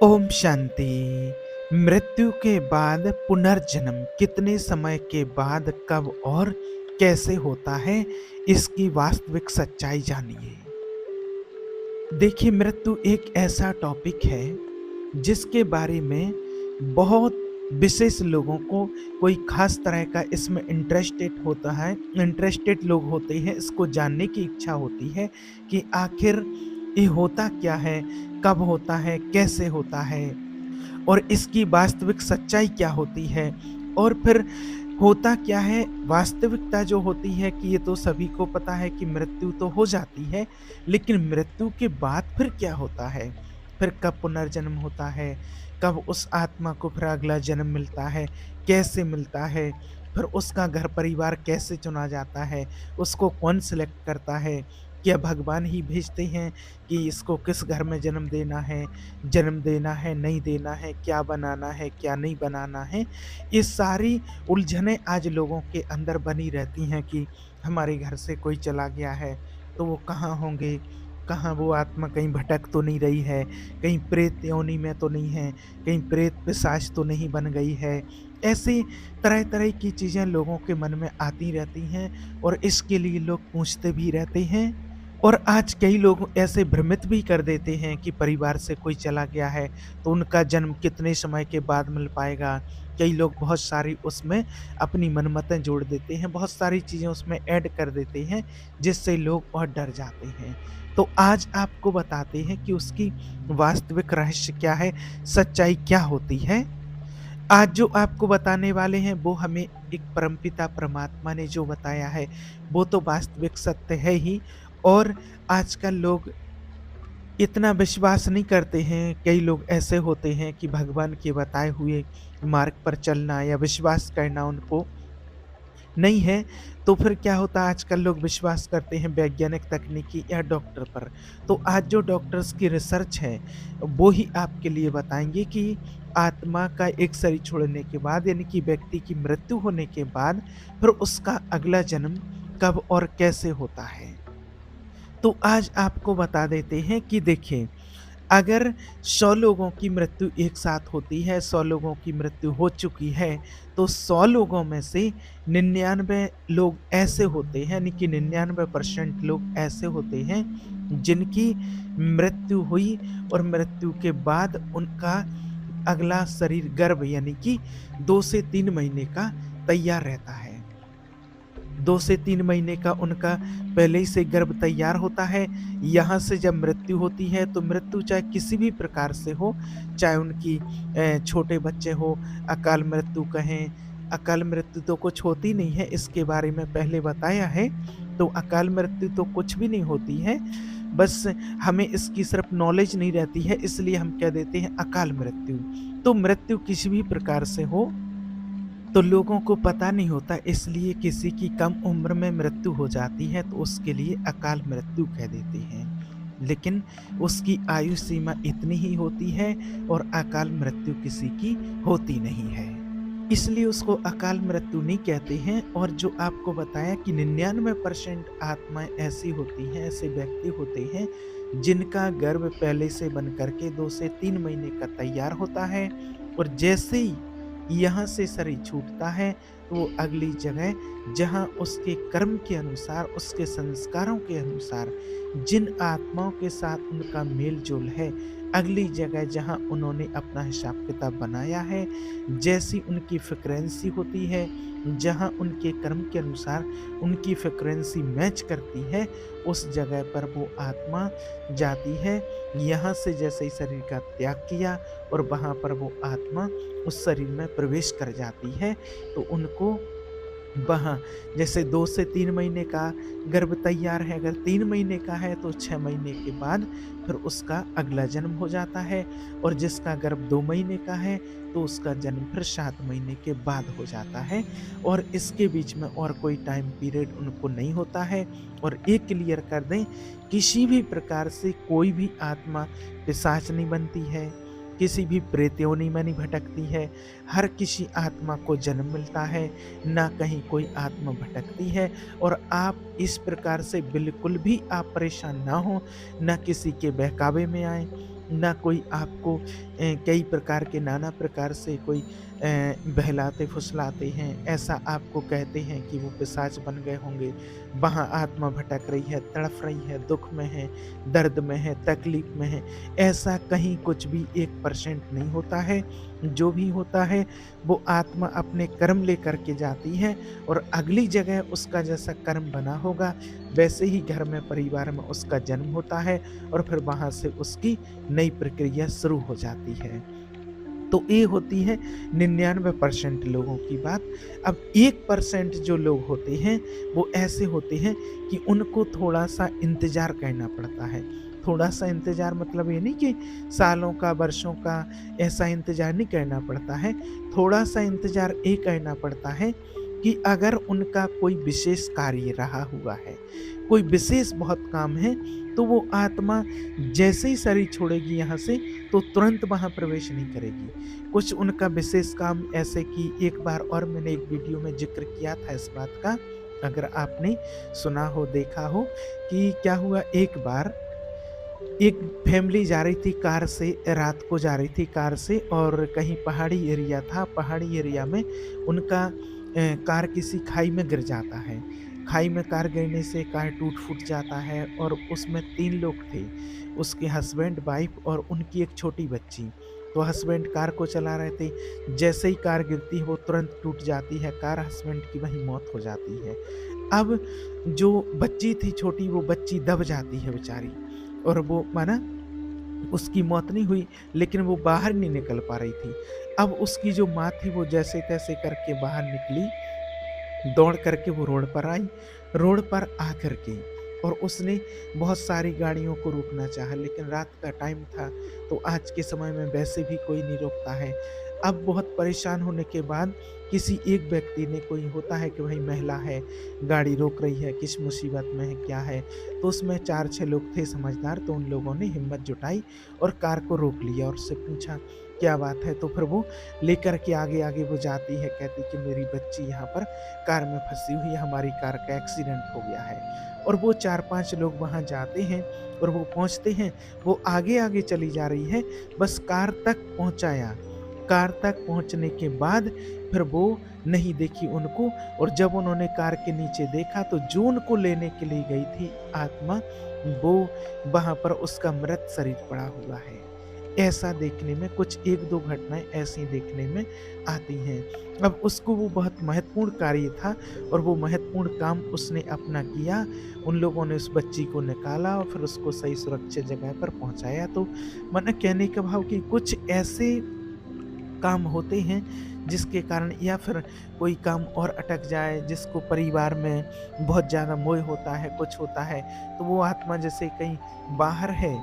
ओम शांति। मृत्यु के बाद पुनर्जन्म कितने समय के बाद, कब और कैसे होता है, इसकी वास्तविक सच्चाई जानिए। देखिए, मृत्यु एक ऐसा टॉपिक है जिसके बारे में बहुत विशेष लोगों को कोई खास तरह का इसमें इंटरेस्टेड लोग होते हैं। इसको जानने की इच्छा होती है कि आखिर ये होता क्या है, कब होता है, कैसे होता है और इसकी वास्तविक सच्चाई क्या होती है। और फिर होता क्या है, वास्तविकता जो होती है कि ये तो सभी को पता है कि मृत्यु तो हो जाती है, लेकिन मृत्यु के बाद फिर क्या होता है? फिर कब पुनर्जन्म होता है? कब उस आत्मा को फिर अगला जन्म मिलता है? कैसे मिलता है? फिर उसका घर परिवार कैसे चुना जाता है? उसको कौन सिलेक्ट करता है? क्या भगवान ही भेजते हैं कि इसको किस घर में जन्म देना है, नहीं देना है, क्या बनाना है, क्या नहीं बनाना है? ये सारी उलझनें आज लोगों के अंदर बनी रहती हैं कि हमारे घर से कोई चला गया है, तो वो कहाँ होंगे? कहाँ वो आत्मा कहीं भटक तो नहीं रही है? कहीं प्रेत योनि में तो नहीं है? कहीं प्रेत पिशाच तो नहीं बन गई है? ऐसी तरह-तरह की चीज़ें लोगों के मन में आती रहती हैं और इसके लिए लोग पूछते भी रहते हैं। और आज कई लोग ऐसे भ्रमित भी कर देते हैं कि परिवार से कोई चला गया है, तो उनका जन्म कितने समय के बाद मिल पाएगा। कई लोग बहुत सारी उसमें अपनी मनमतें जोड़ देते हैं, बहुत सारी चीज़ें उसमें ऐड कर देते हैं, जिससे लोग और डर जाते हैं। तो आज आपको बताते हैं कि उसकी वास्तविक रहस्य क्या है, सच्चाई क्या होती है। आज जो आपको बताने वाले हैं वो हमें एक परमपिता परमात्मा ने जो बताया है, वो तो वास्तविक सत्य है ही। और आजकल लोग इतना विश्वास नहीं करते हैं। कई लोग ऐसे होते हैं कि भगवान के बताए हुए मार्ग पर चलना या विश्वास करना उनको नहीं है, तो फिर क्या होता है, आजकल लोग विश्वास करते हैं वैज्ञानिक तकनीकी या डॉक्टर पर। तो आज जो डॉक्टर्स की रिसर्च है, वो ही आपके लिए बताएँगे कि आत्मा का एक शरीर छोड़ने के बाद, यानी कि व्यक्ति की मृत्यु होने के बाद, फिर उसका अगला जन्म कब और कैसे होता है। तो आज आपको बता देते हैं कि देखिए, अगर 100 लोगों की मृत्यु एक साथ होती है, 100 लोगों की मृत्यु हो चुकी है, तो 100 लोगों में से 99 लोग ऐसे होते हैं, यानी कि 99% लोग ऐसे होते हैं, जिनकी मृत्यु हुई और मृत्यु के बाद उनका अगला शरीर गर्भ, यानी कि 2 से 3 महीने का तैयार रहता है। 2 से 3 महीने का उनका पहले ही से गर्भ तैयार होता है। यहाँ से जब मृत्यु होती है, तो मृत्यु चाहे किसी भी प्रकार से हो, चाहे उनकी छोटे बच्चे हो, अकाल मृत्यु कहें, अकाल मृत्यु तो कुछ होती नहीं है, इसके बारे में पहले बताया है। तो अकाल मृत्यु तो कुछ भी नहीं होती है, बस हमें इसकी सिर्फ नॉलेज नहीं रहती है, इसलिए हम कह देते हैं अकाल मृत्यु। तो मृत्यु किसी भी प्रकार से हो, तो लोगों को पता नहीं होता, इसलिए किसी की कम उम्र में मृत्यु हो जाती है तो उसके लिए अकाल मृत्यु कह देते हैं। लेकिन उसकी आयु सीमा इतनी ही होती है और अकाल मृत्यु किसी की होती नहीं है। इसलिए उसको अकाल मृत्यु नहीं कहते हैं। और जो आपको बताया कि 99% आत्माएं ऐसी होती हैं, ऐसे व्यक्ति होते हैं, जिनका गर्भ पहले से बन करके 2 से 3 महीने का तैयार होता है, और जैसे ही यहाँ से शरीर छूटता है, तो वो अगली जगह, जहाँ उसके कर्म के अनुसार, उसके संस्कारों के अनुसार, जिन आत्माओं के साथ उनका मेल-जोल है, अगली जगह जहाँ उन्होंने अपना हिसाब-किताब बनाया है, जैसी उनकी फ्रीक्वेंसी होती है, जहाँ उनके कर्म के अनुसार उनकी फ्रीक्वेंसी मैच करती है, उस जगह पर वो आत्मा जाती है। यहाँ से जैसे ही शरीर का त्याग किया, और वहाँ पर वो आत्मा उस शरीर में प्रवेश कर जाती है, तो उनको वहाँ, जैसे 2 से 3 महीने का गर्भ तैयार है, अगर 3 महीने का है तो 6 महीने के बाद फिर उसका अगला जन्म हो जाता है, और जिसका गर्भ 2 महीने का है, तो उसका जन्म फिर 7 महीने के बाद हो जाता है। और इसके बीच में और कोई टाइम पीरियड उनको नहीं होता है। और एक क्लियर कर दें, किसी भी प्रकार से कोई भी आत्मा पिशाच नहीं बनती है, किसी भी प्रेत योनि में नहीं भटकती है। हर किसी आत्मा को जन्म मिलता है, ना कहीं कोई आत्मा भटकती है। और आप इस प्रकार से बिल्कुल भी आप परेशान ना हो, ना किसी के बहकावे में आएँ, ना कोई आपको कई प्रकार के नाना प्रकार से कोई बहलाते फुसलाते हैं, ऐसा आपको कहते हैं कि वो पिशाच बन गए होंगे, वहाँ आत्मा भटक रही है, तड़फ रही है, दुख में है, दर्द में है, तकलीफ में है, ऐसा कहीं कुछ भी 1% नहीं होता है। जो भी होता है वो आत्मा अपने कर्म लेकर के जाती है और अगली जगह उसका जैसा कर्म बना होगा वैसे ही घर में परिवार में उसका जन्म होता है और फिर वहाँ से उसकी नई प्रक्रिया शुरू हो जाती है। तो ये होती है 99% लोगों की बात। अब 1% जो लोग होते हैं वो ऐसे होते हैं कि उनको थोड़ा-सा इंतज़ार करना पड़ता है। थोड़ा-सा इंतज़ार मतलब ये नहीं कि सालों का, वर्षों का ऐसा इंतज़ार नहीं करना पड़ता है। थोड़ा-सा इंतज़ार ये करना पड़ता है कि अगर उनका कोई विशेष कार्य रहा हुआ है, कोई विशेष बहुत काम है, तो वो आत्मा जैसे ही शरीर छोड़ेगी यहाँ से तो तुरंत वहाँ प्रवेश नहीं करेगी। कुछ उनका विशेष काम ऐसे कि एक बार और मैंने एक वीडियो में ज़िक्र किया था इस बात का, अगर आपने सुना हो, देखा हो कि क्या हुआ एक बार एक फैमिली जा रही थी कार से, रात को जा रही थी कार से और कहीं पहाड़ी एरिया था, पहाड़ी एरिया में उनका कार किसी खाई में गिर जाता है। खाई में कार गिरने से कार टूट-फूट जाता है और उसमें 3 लोग थे, उसके हस्बैंड, वाइफ़ और उनकी एक छोटी बच्ची। तो हस्बैंड कार को चला रहे थे, जैसे ही कार गिरती है वो तुरंत टूट जाती है कार, हस्बैंड की वहीं मौत हो जाती है। अब जो बच्ची थी छोटी, वो बच्ची दब जाती है बेचारी और वो माना उसकी मौत नहीं हुई, लेकिन वो बाहर नहीं निकल पा रही थी। अब उसकी जो माँ थी वो जैसे-तैसे करके बाहर निकली, दौड़ करके वो रोड पर आई, रोड पर आकर के और उसने बहुत सारी गाड़ियों को रोकना चाहा, लेकिन रात का टाइम था, तो आज के समय में वैसे भी कोई नहीं रोकता है। अब बहुत परेशान होने के बाद किसी एक व्यक्ति ने, कोई होता है कि भाई महिला है, गाड़ी रोक रही है, किस मुसीबत में है, क्या है, तो उसमें 4-6 लोग थे समझदार, तो उन लोगों ने हिम्मत जुटाई और कार को रोक लिया और उससे पूछा, क्या बात है? तो फिर वो लेकर के आगे-आगे वो जाती है, कहती कि मेरी बच्ची यहाँ पर कार में फँसी हुई है, हमारी कार का एक्सीडेंट हो गया है। और वो 4-5 लोग वहाँ जाते हैं और वो पहुँचते हैं, वो आगे-आगे चली जा रही है, बस कार तक पहुँचाया। कार तक पहुँचने के बाद फिर वो नहीं दिखी उनको और जब उन्होंने कार के नीचे देखा तो जो उनको लेने के लिए गई थी आत्मा, वो वहाँ पर उसका मृत शरीर पड़ा हुआ है। ऐसा देखने में कुछ 1-2 घटनाएँ ऐसी देखने में आती हैं। अब उसको वो बहुत महत्वपूर्ण कार्य था और वो महत्वपूर्ण काम उसने अपना किया। उन लोगों ने उस बच्ची को निकाला और फिर उसको सही सुरक्षित जगह पर पहुँचाया। तो माने कहने का भाव कि कुछ ऐसे काम होते हैं जिसके कारण, या फिर कोई काम और अटक जाए जिसको परिवार में बहुत ज़्यादा मोह होता है, कुछ होता है, तो वो आत्मा जैसे कहीं बाहर है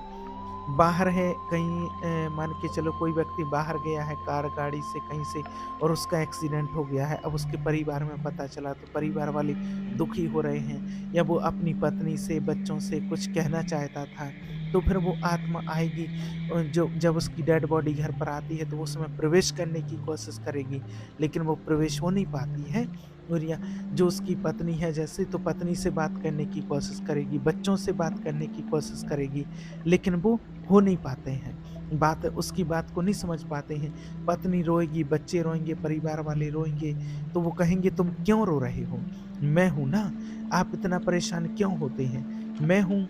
कहीं, मान के चलो कोई व्यक्ति बाहर गया है कार गाड़ी से कहीं से और उसका एक्सीडेंट हो गया है। अब उसके परिवार में पता चला तो परिवार वाले दुखी हो रहे हैं, या वो अपनी पत्नी से, बच्चों से कुछ कहना चाहता था, तो फिर वो आत्मा आएगी, जो जब उसकी डेड बॉडी घर पर आती है तो वो उसमें प्रवेश करने की कोशिश करेगी, लेकिन वो प्रवेश हो नहीं पाती है। और या जो उसकी पत्नी है जैसे, तो पत्नी से बात करने की कोशिश करेगी, बच्चों से बात करने की कोशिश करेगी, लेकिन वो हो नहीं पाते हैं। उसकी बात को नहीं समझ पाते हैं। पत्नी रोएगी, बच्चे रोएँगे, परिवार वाले रोएँगे, तो वो कहेंगे तुम क्यों रो रहे हो? मैं हूँ ना, आप इतना परेशान क्यों होते हैं? मैं हूँ।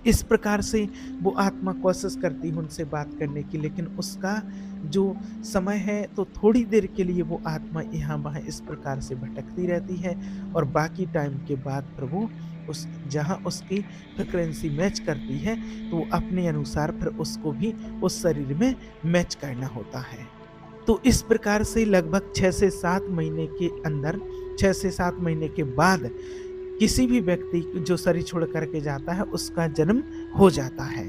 इस प्रकार से वो आत्मा कोशिश करती है उनसे बात करने की, लेकिन उसका जो समय है तो थोड़ी देर के लिए वो आत्मा यहाँ-वहाँ इस प्रकार से भटकती रहती है और बाकी टाइम के बाद फिर वो उस जहाँ उसकी फ्रीक्वेंसी मैच करती है, तो वो अपने अनुसार फिर उसको भी उस शरीर में मैच करना होता है। तो इस प्रकार से लगभग 6 से 7 महीने के अंदर, 6 से 7 महीने के बाद किसी भी व्यक्ति जो शरीर छोड़ कर के जाता है उसका जन्म हो जाता है।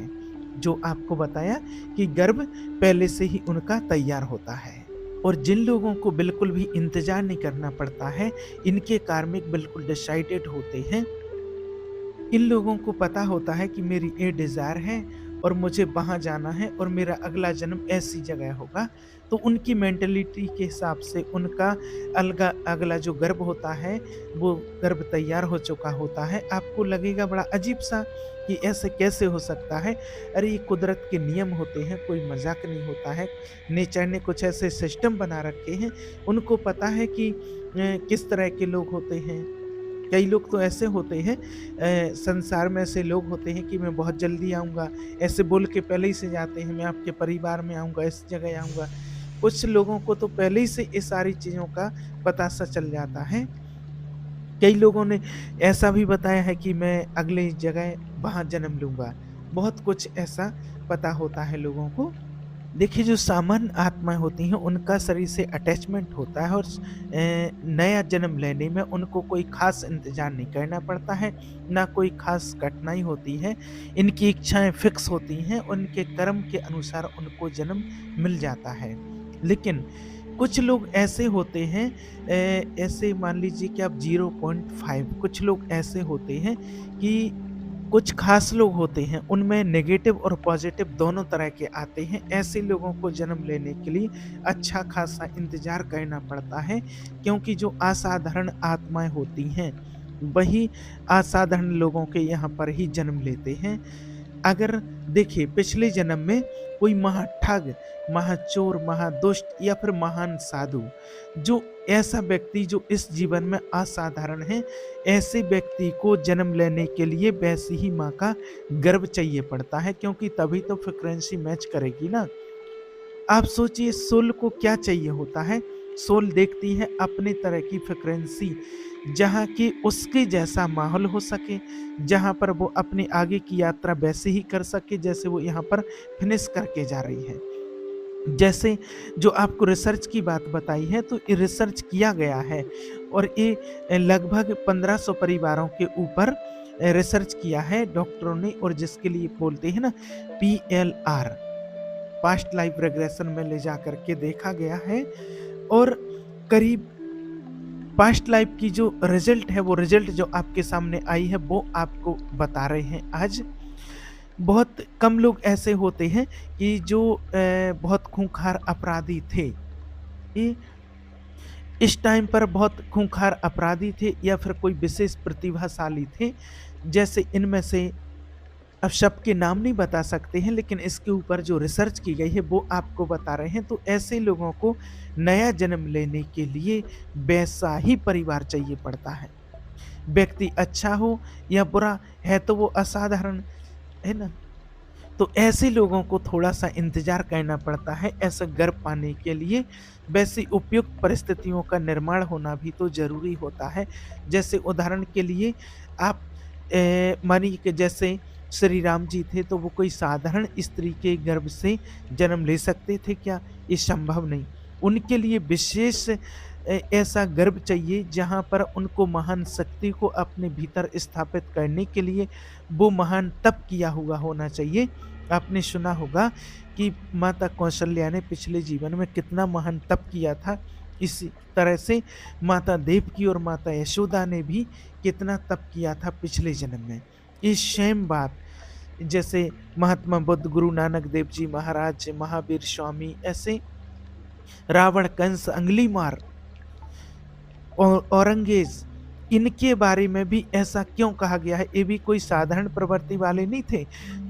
जो आपको बताया कि गर्भ पहले से ही उनका तैयार होता है। और जिन लोगों को बिल्कुल भी इंतज़ार नहीं करना पड़ता है, इनके कार्मिक बिल्कुल डिसाइडेड होते हैं। इन लोगों को पता होता है कि मेरी ये डिज़ायर है और मुझे वहाँ जाना है और मेरा अगला जन्म ऐसी जगह होगा। तो उनकी मेंटालिटी के हिसाब से उनका अलगा अगला जो गर्भ होता है, वो गर्भ तैयार हो चुका होता है। आपको लगेगा बड़ा अजीब-सा कि ऐसे कैसे हो सकता है? अरे ये कुदरत के नियम होते हैं, कोई मज़ाक नहीं होता है। नेचर ने कुछ ऐसे सिस्टम बना रखे हैं, उनको पता है कि किस तरह के लोग होते हैं। कई लोग तो ऐसे होते हैं, संसार में ऐसे लोग होते हैं कि मैं बहुत जल्दी आऊँगा, ऐसे बोल के पहले ही से जाते हैं, मैं आपके परिवार में आऊँगा, इस जगह आऊँगा। कुछ लोगों को तो पहले ही से ये सारी चीज़ों का पता-सा चल जाता है। कई लोगों ने ऐसा भी बताया है कि मैं अगली जगह वहाँ जन्म लूँगा। बहुत कुछ ऐसा पता होता है लोगों को। देखिए, जो सामान्य आत्माएँ होती हैं, उनका शरीर से अटैचमेंट होता है और नया जन्म लेने में उनको कोई ख़ास इंतज़ार नहीं करना पड़ता है, ना कोई ख़ास कठिनाई होती है। इनकी इच्छाएँ फ़िक्स होती हैं, उनके कर्म के अनुसार उनको जन्म मिल जाता है। लेकिन कुछ लोग ऐसे होते हैं, ऐसे मान लीजिए कि आप 0.5, कुछ लोग ऐसे होते हैं कि कुछ खास लोग होते हैं, उनमें नेगेटिव और पॉजिटिव दोनों तरह के आते हैं। ऐसे लोगों को जन्म लेने के लिए अच्छा खासा इंतज़ार करना पड़ता है, क्योंकि जो असाधारण आत्माएँ होती हैं, वही असाधारण लोगों के यहाँ पर ही जन्म लेते हैं। अगर देखिए, पिछले जन्म में कोई महाठग, महाचोर, महादुष्ट या फिर महान साधु, जो ऐसा व्यक्ति जो इस जीवन में असाधारण है, ऐसे व्यक्ति को जन्म लेने के लिए वैसी ही माँ का गर्भ चाहिए पड़ता है, क्योंकि तभी तो फ्रीक्वेंसी मैच करेगी ना। आप सोचिए, सोल को क्या चाहिए होता है? सोल देखती है अपने तरह की फ्रीक्वेंसी, जहाँ की उसके जैसा माहौल हो सके, जहाँ पर वो अपने आगे की यात्रा वैसे ही कर सके जैसे वो यहाँ पर फिनिश करके जा रही है। जैसे जो आपको रिसर्च की बात बताई है, तो ये रिसर्च किया गया है और ये लगभग 1500 परिवारों के ऊपर रिसर्च किया है डॉक्टरों ने, और जिसके लिए बोलते हैं ना पीएलआर, पास्ट लाइफ रिग्रेशन में ले जा करके देखा गया है। और करीब पास्ट लाइफ की जो रिजल्ट है, वो रिजल्ट जो आपके सामने आई है, वो आपको बता रहे हैं आज। बहुत कम लोग ऐसे होते हैं कि जो बहुत खूंखार अपराधी थे। ये इस टाइम पर बहुत खूंखार अपराधी थे या फिर कोई विशेष प्रतिभाशाली थे। जैसे इनमें से अब सबके नाम नहीं बता सकते हैं, लेकिन इसके ऊपर जो रिसर्च की गई है वो आपको बता रहे हैं। तो ऐसे लोगों को नया जन्म लेने के लिए वैसा ही परिवार चाहिए पड़ता है। व्यक्ति अच्छा हो या बुरा है, तो वो असाधारण है ना। तो ऐसे लोगों को थोड़ा-सा इंतज़ार करना पड़ता है ऐसा गर्भ पाने के लिए। वैसी उपयुक्त परिस्थितियों का निर्माण होना भी तो ज़रूरी होता है। जैसे उदाहरण के लिए आप मानिए कि जैसे श्री राम जी थे, तो वो कोई साधारण स्त्री के गर्भ से जन्म ले सकते थे क्या? ये संभव नहीं। उनके लिए विशेष ऐसा गर्भ चाहिए जहाँ पर उनको महान शक्ति को अपने भीतर स्थापित करने के लिए वो महान तप किया हुआ होना चाहिए। आपने सुना होगा कि माता कौशल्या ने पिछले जीवन में कितना महान तप किया था। इसी तरह से माता देवकी और माता यशोदा ने भी कितना तप किया था पिछले जन्म में। ये सेम बात, जैसे महात्मा बुद्ध, गुरु नानक देव जी महाराज, महावीर स्वामी, ऐसे रावण, कंस, अंगुलीमाल और औरंगज़ेब, इनके बारे में भी ऐसा क्यों कहा गया है? ये भी कोई साधारण प्रवृत्ति वाले नहीं थे।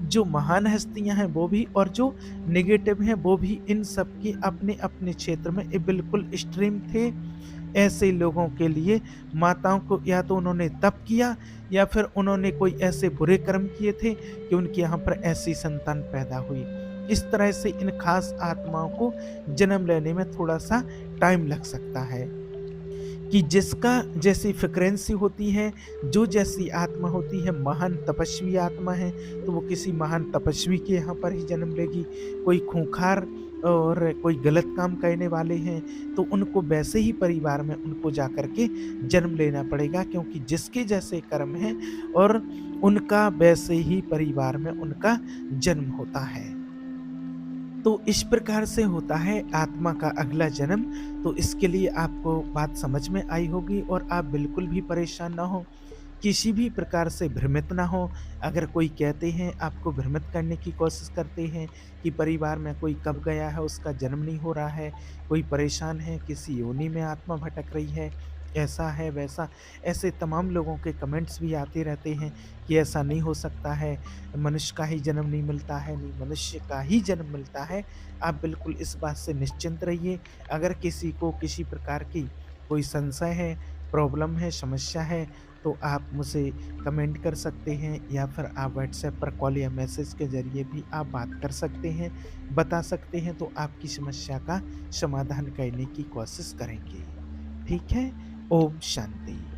जो महान हस्तियाँ हैं वो भी, और जो नेगेटिव हैं वो भी, इन सब के अपने-अपने क्षेत्र में ये बिल्कुल एक्सट्रीम थे। ऐसे लोगों के लिए माताओं को या तो उन्होंने तप किया या फिर उन्होंने कोई ऐसे बुरे कर्म किए थे कि उनके यहाँ पर ऐसी संतान पैदा हुई। इस तरह से इन खास आत्माओं को जन्म लेने में थोड़ा-सा टाइम लग सकता है। कि जिसका जैसी फ्रीक्वेंसी होती है, जो जैसी आत्मा होती है, महान तपस्वी आत्मा है, तो वो किसी महान तपस्वी के यहाँ पर ही जन्म लेगी। कोई खूंखार और कोई गलत काम करने वाले हैं, तो उनको वैसे ही परिवार में उनको जा कर के जन्म लेना पड़ेगा, क्योंकि जिसके जैसे कर्म हैं और उनका वैसे ही परिवार में उनका जन्म होता है। तो इस प्रकार से होता है आत्मा का अगला जन्म। तो इसके लिए आपको बात समझ में आई होगी और आप बिल्कुल भी परेशान ना हो। किसी भी प्रकार से भ्रमित ना हो। अगर कोई कहते हैं आपको भ्रमित करने की कोशिश करते हैं कि परिवार में कोई कब गया है, उसका जन्म नहीं हो रहा है, कोई परेशान है, किसी योनि में आत्मा भटक रही है, ऐसा है, वैसा, ऐसे तमाम लोगों के कमेंट्स भी आते रहते हैं कि ऐसा नहीं हो सकता है, मनुष्य का ही जन्म नहीं मिलता है, नहीं मनुष्य का ही जन्म मिलता है। आप बिल्कुल इस बात से निश्चिंत रहिए। अगर किसी को किसी प्रकार की कोई संशय है, प्रॉब्लम है, समस्या है, तो आप मुझे कमेंट कर सकते हैं या फिर आप व्हाट्सएप पर कॉल या मैसेज के ज़रिए भी आप बात कर सकते हैं, बता सकते हैं, तो आपकी समस्या का समाधान करने की कोशिश करेंगे। ठीक है? ओम शांति।